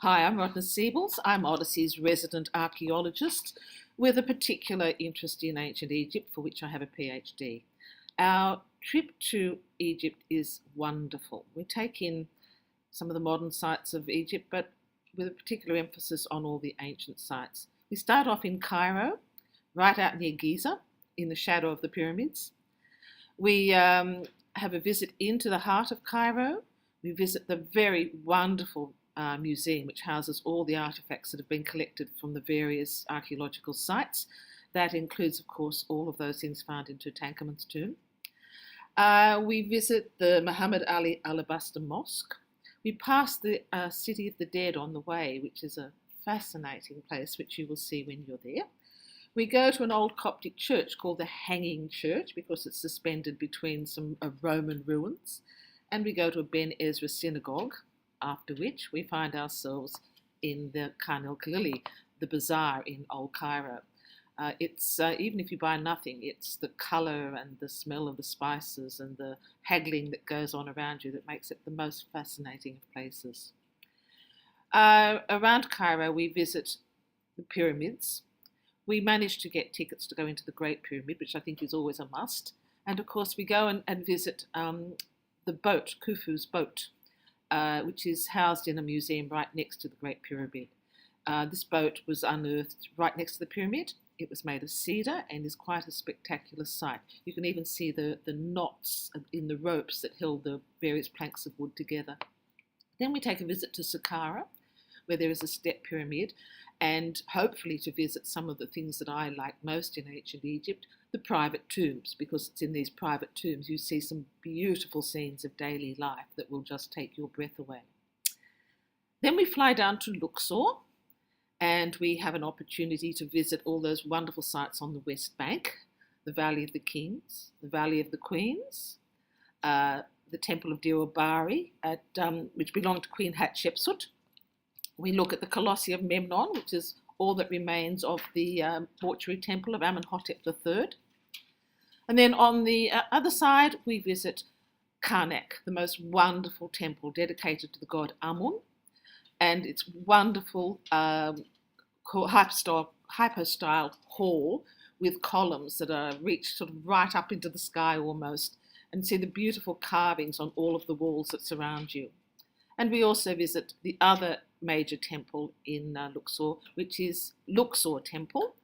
Hi, I'm Rodna Siebels. I'm Odyssey's resident archaeologist with a particular interest in ancient Egypt, for which I have a PhD. Our trip to Egypt is wonderful. We take in some of the modern sites of Egypt, but with a particular emphasis on all the ancient sites. We start off in Cairo, right out near Giza, in the shadow of the pyramids. We have a visit into the heart of Cairo. We visit the very wonderful museum, which houses all the artifacts that have been collected from the various archaeological sites. That includes, of course, all of those things found in Tutankhamun's tomb. We visit the Muhammad Ali Alabaster Mosque. We pass the City of the Dead on the way, which is a fascinating place, which you will see when you're there. We go to an old Coptic church called the Hanging Church because it's suspended between some Roman ruins. And we go to a Ben Ezra synagogue, after which we find ourselves in the Khan el-Khalili, the bazaar in Old Cairo. It's even if you buy nothing, it's the colour and the smell of the spices and the haggling that goes on around you that makes it the most fascinating of places. Around Cairo, we visit the pyramids. We managed to get tickets to go into the Great Pyramid, which I think is always a must. And of course, we go and visit the boat, Khufu's boat, which is housed in a museum right next to the Great Pyramid. This boat was unearthed right next to the pyramid. It was made of cedar and is quite a spectacular sight. You can even see the knots in the ropes that held the various planks of wood together. Then we take a visit to Saqqara, where there is a step pyramid, and hopefully to visit some of the things that I like most in ancient Egypt, the private tombs, because it's in these private tombs you see some beautiful scenes of daily life that will just take your breath away. Then we fly down to Luxor, and we have an opportunity to visit all those wonderful sites on the West Bank, the Valley of the Kings, the Valley of the Queens, the Temple of Dir el-Bahari, which belonged to Queen Hatshepsut. We look at the Colossi of Memnon, which is all that remains of the mortuary temple of Amenhotep III. And then on the other side, we visit Karnak, the most wonderful temple dedicated to the god Amun, and its wonderful hypostyle hall with columns that reach sort of right up into the sky almost, and see the beautiful carvings on all of the walls that surround you. And we also visit the other major temple in Luxor, which is Luxor Temple.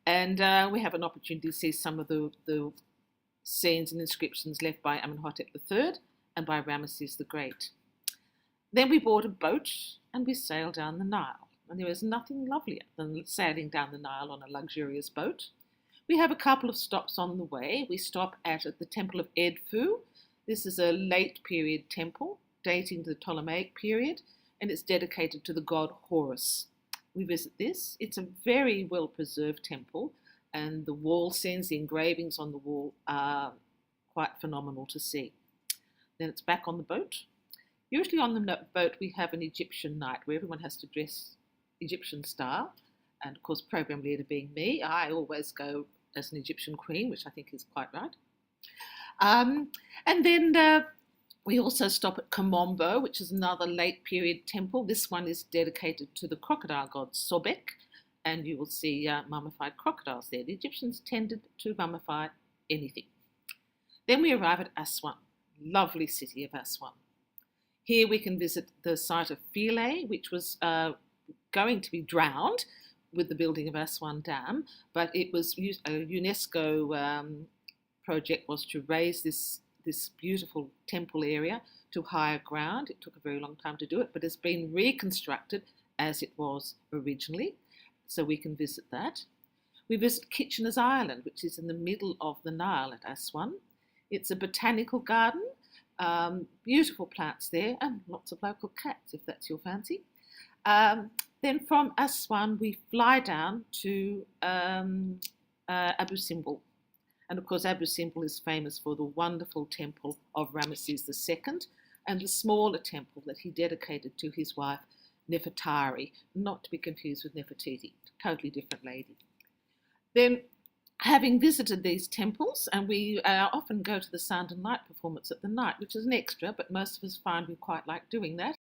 And we have an opportunity to see some of the scenes and inscriptions left by Amenhotep III and by Ramesses the Great. Then we board a boat and we sail down the Nile. And there is nothing lovelier than sailing down the Nile on a luxurious boat. We have a couple of stops on the way. We stop at the Temple of Edfu. This is a late period temple dating to the Ptolemaic period, and it's dedicated to the god Horus. We visit this. It's a very well preserved temple, and the wall scenes, the engravings on the wall are quite phenomenal to see. Then it's back on the boat. Usually on the boat we have an Egyptian night where everyone has to dress Egyptian style, and of course program leader being me, I always go as an Egyptian queen, which I think is quite right. And then we also stop at Komombo, which is another late period temple. This one is dedicated to the crocodile god Sobek, and you will see mummified crocodiles there. The Egyptians tended to mummify anything. Then we arrive at Aswan, lovely city of Aswan. Here we can visit the site of Philae, which was going to be drowned with the building of Aswan Dam, but it was a UNESCO project was to raise this beautiful temple area to higher ground. It took a very long time to do it, but it's been reconstructed as it was originally, so we can visit that. We visit Kitchener's Island, which is in the middle of the Nile at Aswan. It's a botanical garden, beautiful plants there, and lots of local cats, if that's your fancy. Then from Aswan, we fly down to Abu Simbel. And of course, Abu Simbel is famous for the wonderful temple of Ramesses II and the smaller temple that he dedicated to his wife Nefertari, not to be confused with Nefertiti, totally different lady. Then, having visited these temples, and we often go to the sound and light performance at the night, which is an extra, but most of us find we quite like doing that.